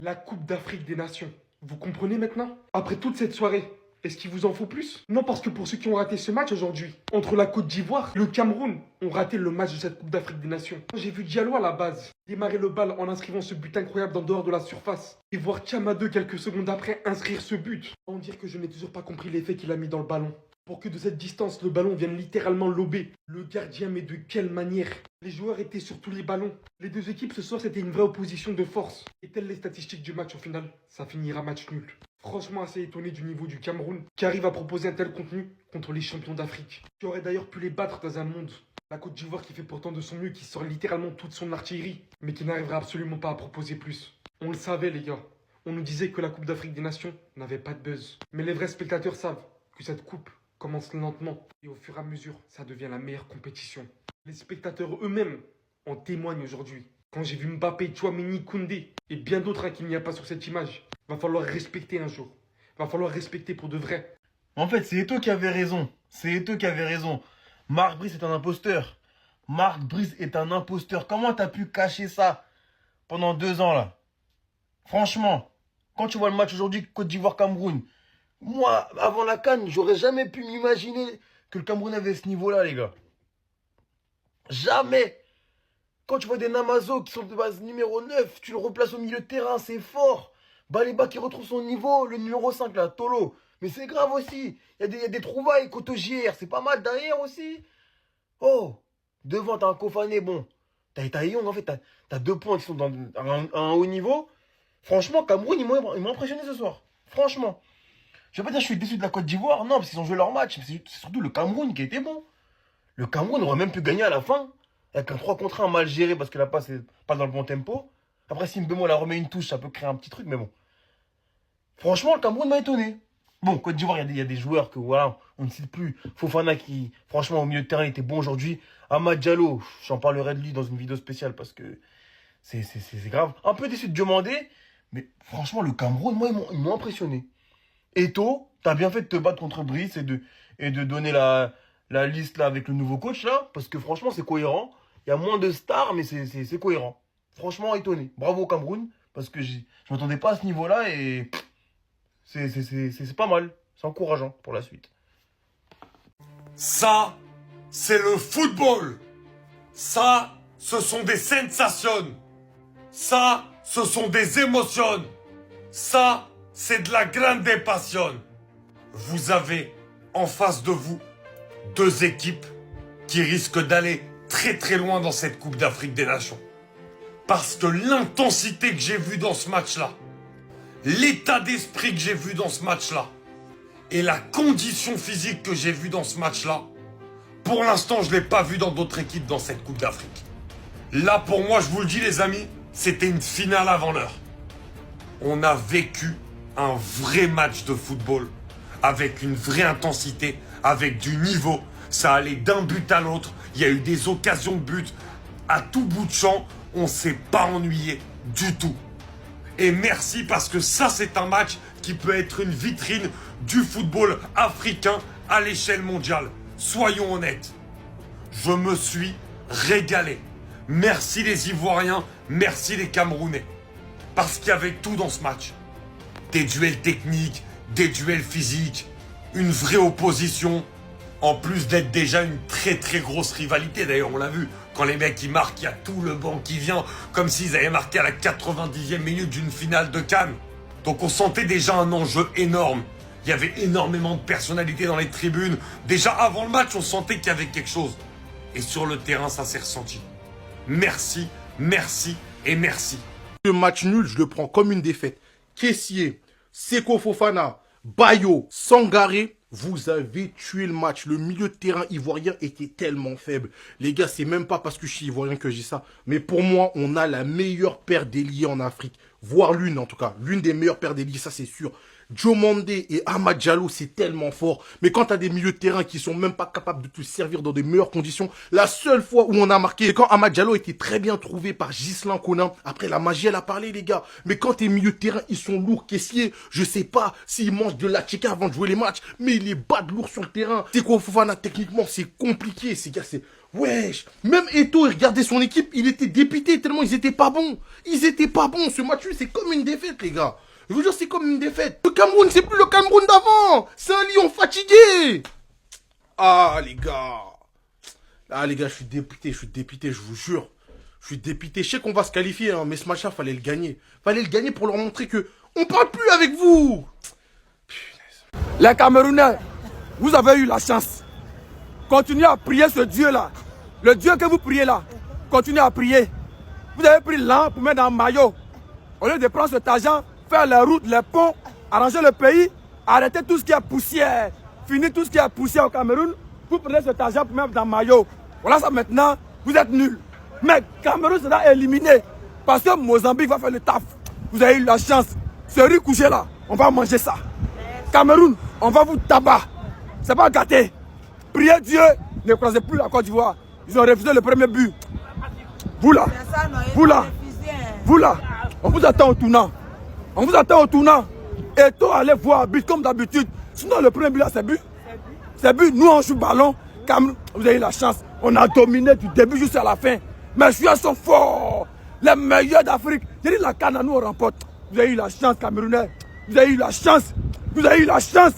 La Coupe d'Afrique des Nations. Vous comprenez maintenant? Après toute cette soirée, est-ce qu'il vous en faut plus? Non, parce que pour ceux qui ont raté ce match aujourd'hui, entre la Côte d'Ivoire et le Cameroun, ont raté le match de cette Coupe d'Afrique des Nations. J'ai vu Diallo à la base démarrer le bal en inscrivant ce but incroyable en dehors de la surface. Et voir Thiamadeu quelques secondes après inscrire ce but. On dire que je n'ai toujours pas compris l'effet qu'il a mis dans le ballon. Pour que de cette distance, le ballon vienne littéralement lober. Le gardien, mais de quelle manière? Les joueurs étaient sur tous les ballons. Les deux équipes ce soir, c'était une vraie opposition de force. Et telles les statistiques du match au final, ça finira match nul. Franchement assez étonné du niveau du Cameroun, qui arrive à proposer un tel contenu contre les champions d'Afrique. Qui aurait d'ailleurs pu les battre dans un monde. La Côte d'Ivoire qui fait pourtant de son mieux, qui sort littéralement toute son artillerie, mais qui n'arrivera absolument pas à proposer plus. On le savait les gars. On nous disait que la Coupe d'Afrique des Nations n'avait pas de buzz. Mais les vrais spectateurs savent que cette coupe commence lentement et au fur et à mesure, ça devient la meilleure compétition. Les spectateurs eux-mêmes en témoignent aujourd'hui. Quand j'ai vu Mbappé, Tchouaméni, Koundé et bien d'autres qu'il n'y a pas sur cette image, va falloir respecter un jour. Va falloir respecter pour de vrai. En fait, c'est Eto'o qui avait raison. C'est Eto'o qui avait raison. Marc Brice est un imposteur. Marc Brice est un imposteur. Comment t'as pu cacher ça pendant 2 ans là? Franchement, quand tu vois le match aujourd'hui Côte d'Ivoire-Cameroun, moi, avant la CAN, j'aurais jamais pu m'imaginer que le Cameroun avait ce niveau-là, les gars. Jamais. Quand tu vois des Namazo qui sont de base numéro 9, tu le replaces au milieu de terrain, c'est fort. Baliba qui retrouve son niveau, le numéro 5 là, Tolo. Mais c'est grave aussi. Il y a des trouvailles, Koto JR, c'est pas mal derrière aussi. Oh, devant t'as un Kofané, bon. T'as Young, en fait, t'as 2 points qui sont dans un haut niveau. Franchement, Cameroun, ils m'ont impressionné ce soir. Franchement. Je vais pas dire que je suis déçu de la Côte d'Ivoire, non, parce qu'ils ont joué leur match, mais c'est surtout le Cameroun qui a été bon. Le Cameroun aurait même pu gagner à la fin, avec un 3 contre 1 mal géré parce que la passe est pas dans le bon tempo. Après, si Mbemo la remet une touche, ça peut créer un petit truc, mais bon. Franchement, le Cameroun m'a étonné. Bon, Côte d'Ivoire, il y a des joueurs que, voilà, on ne cite plus. Fofana qui, franchement, au milieu de terrain, était bon aujourd'hui. Amad Diallo, j'en parlerai de lui dans une vidéo spéciale parce que c'est grave. Un peu déçu de Diomandé, mais franchement, le Cameroun, moi, ils m'ont impressionné. Eto'o, t'as bien fait de te battre contre Brice et de donner la liste là avec le nouveau coach là, parce que franchement c'est cohérent. Il y a moins de stars, mais c'est cohérent. Franchement étonné. Bravo au Cameroun, parce que je m'attendais pas à ce niveau-là et c'est pas mal. C'est encourageant pour la suite. Ça, c'est le football. Ça, ce sont des sensations. Ça, ce sont des émotions. Ça, c'est de la grande passion. Vous avez en face de vous 2 équipes qui risquent d'aller très très loin dans cette Coupe d'Afrique des Nations. Parce que l'intensité que j'ai vue dans ce match-là, l'état d'esprit que j'ai vu dans ce match-là, et la condition physique que j'ai vue dans ce match-là, pour l'instant, je ne l'ai pas vu dans d'autres équipes dans cette Coupe d'Afrique. Là, pour moi, je vous le dis les amis, c'était une finale avant l'heure. On a vécu un vrai match de football, avec une vraie intensité, avec du niveau. Ça allait d'un but à l'autre, il y a eu des occasions de but. À tout bout de champ, on ne s'est pas ennuyé du tout. Et merci parce que ça, c'est un match qui peut être une vitrine du football africain à l'échelle mondiale. Soyons honnêtes. Je me suis régalé. Merci les Ivoiriens, merci les Camerounais. Parce qu'il y avait tout dans ce match. Des duels techniques, des duels physiques, une vraie opposition, en plus d'être déjà une très très grosse rivalité. D'ailleurs, on l'a vu, quand les mecs ils marquent, il y a tout le banc qui vient, comme s'ils avaient marqué à la 90e minute d'une finale de Cannes. Donc on sentait déjà un enjeu énorme. Il y avait énormément de personnalités dans les tribunes. Déjà avant le match, on sentait qu'il y avait quelque chose. Et sur le terrain, ça s'est ressenti. Merci, merci et merci. Le match nul, je le prends comme une défaite. Kessié, Seko Fofana, Bayo, Sangaré, vous avez tué le match. Le milieu de terrain ivoirien était tellement faible. Les gars, c'est même pas parce que je suis ivoirien que je dis ça. Mais pour moi, on a la meilleure paire d'ailiers en Afrique. Voire l'une en tout cas. L'une des meilleures paires d'ailiers, ça c'est sûr. Diomandé et Amad Diallo, c'est tellement fort. Mais quand t'as des milieux de terrain qui sont même pas capables de te servir dans des meilleures conditions, la seule fois où on a marqué, c'est quand Amad Diallo était très bien trouvé par Ghislain Conin. Après, la magie, elle a parlé, les gars. Mais quand tes milieux de terrain, ils sont lourds, caissiers, je sais pas s'ils mangent de la chica avant de jouer les matchs, mais ils les battent lourds sur le terrain. C'est quoi, Fofana, techniquement, c'est compliqué, ces gars, c'est... Wesh, même Eto'o, il regardait son équipe, il était dépité tellement ils étaient pas bons. Ils étaient pas bons. Ce match, c'est comme une défaite, les gars. Je vous jure, c'est comme une défaite. Le Cameroun, c'est plus le Cameroun d'avant. C'est un lion fatigué. Ah, les gars. Ah, les gars, je suis dépité, je vous jure. Je suis dépité. Je sais qu'on va se qualifier, hein, mais ce match-là, fallait le gagner. Fallait le gagner pour leur montrer que on parle plus avec vous. Les Camerounais, vous avez eu la chance. Continuez à prier ce Dieu-là. Le Dieu que vous priez là, continuez à prier. Vous avez pris l'an pour mettre dans le maillot. Au lieu de prendre cet argent, faire les routes, les ponts, arranger le pays, arrêter tout ce qui est poussière, finir tout ce qui est poussière au Cameroun, vous prenez cet argent pour mettre dans le maillot. Voilà ça maintenant, vous êtes nuls. Mais Cameroun sera éliminé parce que Mozambique va faire le taf. Vous avez eu la chance. Ce riz couché là, on va manger ça. Cameroun, on va vous tabac. C'est pas gâté. Priez Dieu, ne croisez plus la Côte d'Ivoire. Ils ont refusé le premier but. Vous là, vous là, vous là, on vous attend au tournant. On vous attend au tournant. Et toi, allez voir but comme d'habitude. Sinon, le premier but là, c'est but. C'est but. Nous, on joue ballon. Cameroun, vous avez eu la chance. On a dominé du début jusqu'à la fin. Mais les joueurs sont forts. Les meilleurs d'Afrique. J'ai dit la canne à nous, on remporte. Vous avez eu la chance, Camerounais. Vous avez eu la chance. Vous avez eu la chance.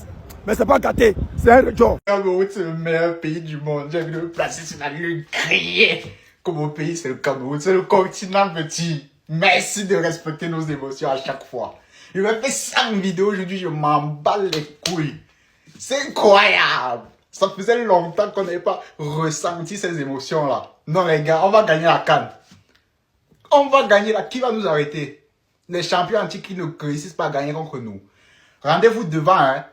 Mais c'est pas gâté. C'est un rejoint. Cameroun, c'est le meilleur pays du monde. J'ai envie de me placer sur la lune, crier. Comme mon pays, c'est le Cameroun. C'est le continent petit. Merci de respecter nos émotions à chaque fois. Je vais faire 5 vidéos aujourd'hui, je m'en bats les couilles. C'est incroyable. Ça faisait longtemps qu'on n'avait pas ressenti ces émotions-là. Non, les gars, on va gagner la CAN. On va gagner la... Qui va nous arrêter? Les champions antiques qui ne réussissent pas à gagner contre nous. Rendez-vous devant, hein.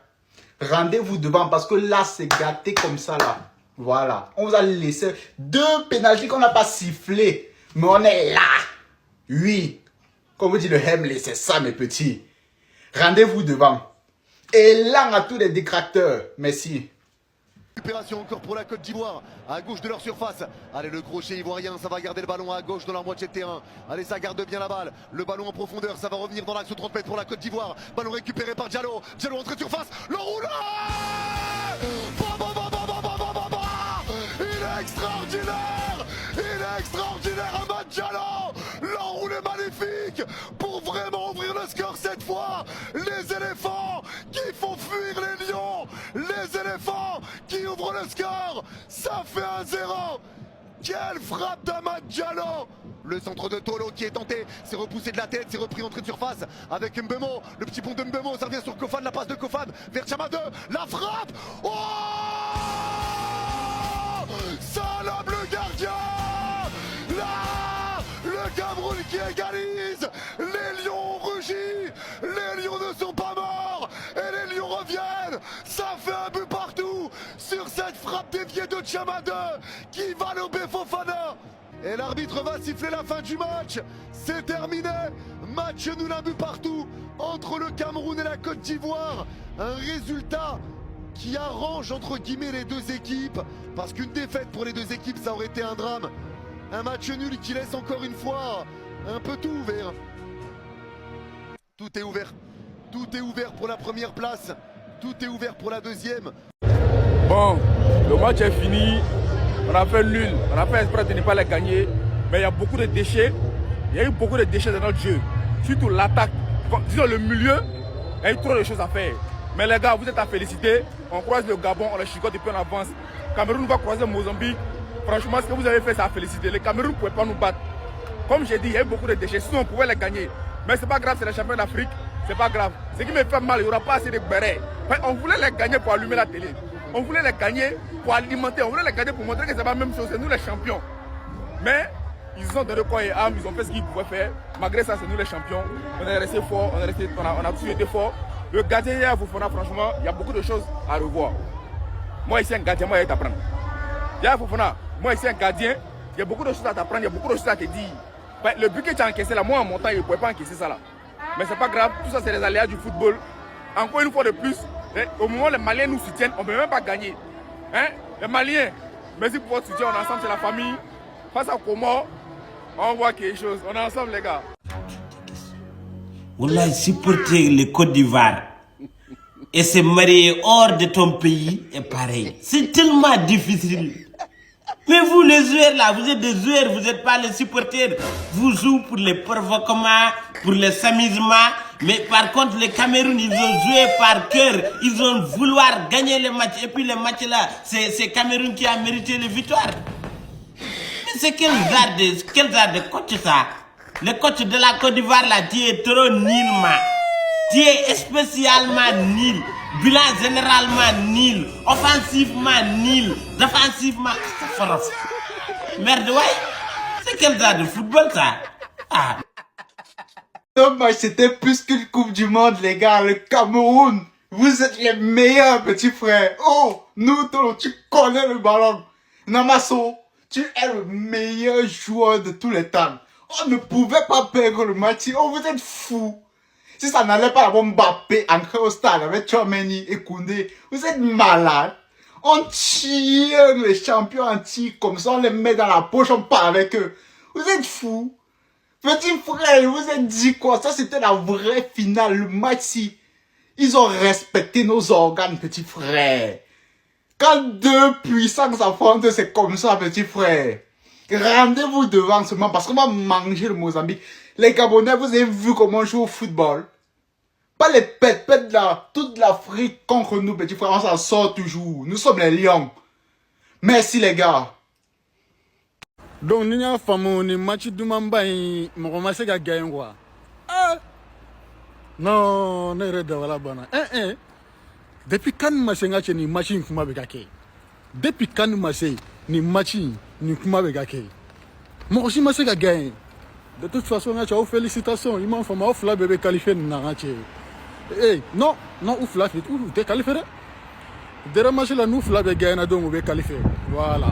Rendez-vous devant parce que là, c'est gâté comme ça, là. Voilà. On vous a laissé 2 pénaltys qu'on n'a pas sifflé. Mais on est là. Oui. Comme vous dit le Hemley, c'est ça, mes petits. Rendez-vous devant. Et là, on a tous les détracteurs. Merci. Récupération encore pour la Côte d'Ivoire, à gauche de leur surface. Allez, le crochet ivoirien, ça va garder le ballon à gauche de leur moitié de terrain. Allez, ça garde bien la balle. Le ballon en profondeur, ça va revenir dans l'axe au 30 mètres pour la Côte d'Ivoire. Ballon récupéré par Diallo. Diallo entrée de surface. Le roulé. Il est extraordinaire. Il est extraordinaire, Amad Diallo. L'enroulé magnifique pour vraiment ouvrir le score cette fois. Les éléphants qui font fuir les lions. Les éléphants qui ouvrent le score. Ça fait 1-0. Quelle frappe d'Amad Diallo. Le centre de Tolo qui est tenté, c'est repoussé de la tête, c'est repris entrée de surface avec Mbemo. Le petit pont de Mbemo, ça revient sur Kofan, la passe de Kofan vers Chama 2, la frappe. Oh, Salam le gardien. Là, le Cameroun qui égalise. Les Lions ont rugi. Les Lions ne sont pas morts. Et les Lions reviennent. Ça fait un but partout sur cette frappe déviée de Chama 2 qui va lober Fofana. Et l'arbitre va siffler la fin du match. C'est terminé. Match nul, un but partout entre le Cameroun et la Côte d'Ivoire. Un résultat qui arrange entre guillemets les deux équipes. Parce qu'une défaite pour les deux équipes, ça aurait été un drame. Un match nul qui laisse encore une fois un peu tout ouvert. Tout est ouvert. Tout est ouvert pour la première place. Tout est ouvert pour la deuxième. Bon, le match est fini. On a fait nul. On a fait exprès de ne pas les gagner. Mais il y a beaucoup de déchets. Il y a eu beaucoup de déchets dans notre jeu. Surtout l'attaque. Disons le milieu, il y a eu trop de choses à faire. Mais les gars, vous êtes à féliciter. On croise le Gabon, on le chicote depuis en avance. Cameroun va croiser Mozambique. Franchement, ce que vous avez fait, c'est à féliciter. Le Cameroun ne pouvait pas nous battre. Comme j'ai dit, il y a eu beaucoup de déchets. Sinon, on pouvait les gagner. Mais c'est pas grave, c'est les champions d'Afrique. C'est pas grave. Ce qui me fait mal, il n'y aura pas assez de bérets. On voulait les gagner pour allumer la télé. On voulait les gagner pour alimenter. On voulait les gagner pour montrer que c'est pas la même chose. C'est nous les champions. Mais ils ont donné quoi et âme. Ils ont fait ce qu'ils pouvaient faire. Malgré ça, c'est nous les champions. On est resté fort. On a tous été forts. Le gardien hier, Fofana, franchement, il y a beaucoup de choses à revoir. Moi, ici, un gardien, moi, il y a t'apprendre. Hier, Fofana, moi, ici, un gardien, il y a beaucoup de choses à t'apprendre. Il y a beaucoup de choses à te dire. Le but que tu as encaissé là, moi, en montant, il ne pouvait pas encaisser ça là. Mais c'est pas grave. Tout ça, c'est les aléas du football. Encore une fois de plus, au moment où les Maliens nous soutiennent, on ne peut même pas gagner. Hein? Les Maliens, merci pour votre soutien. On est ensemble, c'est la famille. Face à Comores, on voit quelque chose. On est ensemble, les gars. Wallah, supporter le Côte d'Ivoire et se marier hors de ton pays est pareil. C'est tellement difficile. Mais vous, les joueurs là, vous êtes des joueurs, vous n'êtes pas les supporters. Vous jouez pour les provoquements, pour les amusements. Mais par contre, les Cameroun, ils ont joué par cœur. Ils ont vouloir gagner le match. Et puis le match là, c'est Cameroun qui a mérité la victoire. Mais c'est quel genre de coach ça? Le coach de la Côte d'Ivoire là, tu es trop nul, man. Tu es spécialement nul. Bilan généralement nul. Offensivement nul. Défensivement. Merde, ouais. C'est quel genre de football ça? Ah. Ce match, c'était plus qu'une Coupe du Monde, les gars. Le Cameroun, vous êtes les meilleurs, petits frères. Oh, nous, Tolo, tu connais le ballon. Namasso, tu es le meilleur joueur de tous les temps. On ne pouvait pas perdre le match. Oh, vous êtes fous. Si ça n'allait pas avoir Mbappé entré au stade avec Tchouameni et Koundé, vous êtes malades. On tire les champions entiers comme ça, on les met dans la poche, on part avec eux. Vous êtes fous. Petit frère, vous êtes dit quoi? Ça, c'était la vraie finale. Le match-ci, ils ont respecté nos organes, petit frère. Quand deux puissants s'affrontent, c'est comme ça, petit frère. Rendez-vous devant seulement parce qu'on va manger le Mozambique. Les Gabonais, vous avez vu comment on joue au football? Pas les pètes là. Toute l'Afrique contre nous, petit frère. On s'en sort toujours. Nous sommes les lions. Merci, les gars. Donc, nous avons fait un match de Mamba et nous avons gagné quoi? Non, non, non, depuis quand nous avons gagné ni match ni kuma begake? Depuis quand nous avons ni match ni kuma begake? Moi aussi, je suis gagné. De toute façon, je vous félicitations. Il m'a fait un bébé qualifié. Non, non, ouf là, tu es qualifié. Derrière match là, nous, gagné, donc, on est qualifié. Voilà.